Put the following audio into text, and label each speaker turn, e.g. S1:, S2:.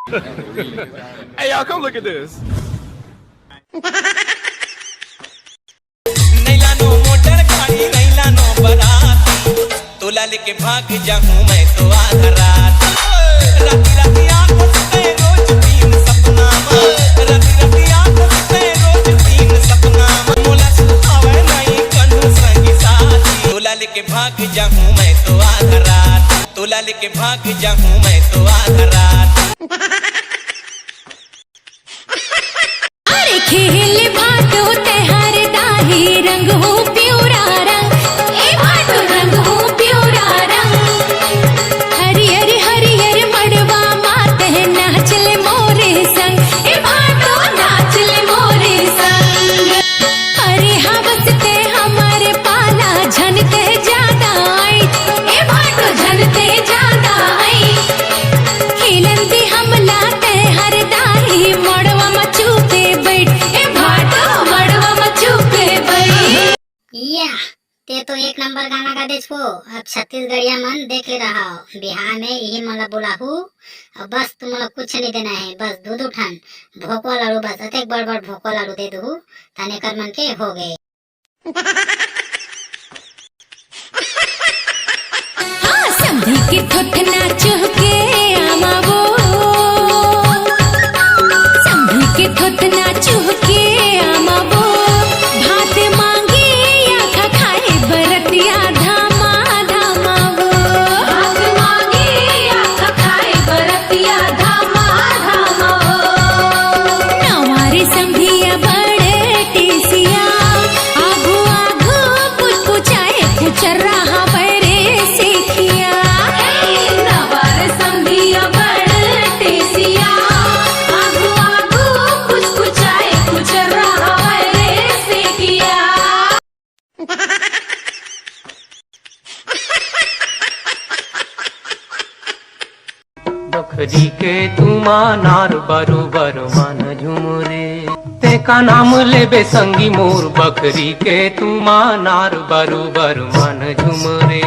S1: Hey y'all, come look at this.
S2: नैलानो motor गाड़ी नैलानो बारात तोला लेके भाग जाऊं मैं तो आधा रात राती राती आंखों से रोज तीन सपना राती राती आंखों से रोज तीन सपना मोला सुहावे नहीं कन्हू संगी साथी तोला लेके भाग जाऊं मैं तो आधा रात तोला लेके भाग जाऊं मैं तो आधा रात
S3: खेल भाटो तेहार दाही रंग हो प्योरा रंग ए भाटो रंग हो प्योरा रंग हरियर हरियर मड़वा माते नाचले मोरे संग ए भाटो नाचले मोरे संग अरे हवसते हमारे पाला झनते ज्यादा आई ए भाटो झनते ज्यादा आई खेलन दी हमला तेहार दाही मड़वा मचूके
S4: ते तो एक नंबर गाना गा देछ हो। अब छत्तीसगढ़िया मन देख ले रहा हो बिहार में यही मला बोलाहू अब बस तुम लोग कुछ नहीं देना है बस दूध उठान भोकवा लाड़ू बस अतेक बड़ बड़ भोकवा लाड़ू दे दू ताने कर मन के हो गए।
S3: हाँ समझी के ठोठना चुहके आमावो समझी के ठोठना चुहके आमावो भात मांगे या खाए बरतिया धामा धामा वो भात मांगे या खाए बरतिया धामा धामा वो नवारे संभिया बड़े टेसिया आगू आगू पुचपुचाए पुचर रहा बरे सेखिया नवारे संभिया बड़े टेसिया आगू आगू पुचपुचाए पुचर रहा बरे सेखिया।
S5: बखरी के तुमा नार बरोबर मन झुमरे ते का नाम लेबे संगी मोर बखरी के तुमा नार बरोबर मन झुमरे।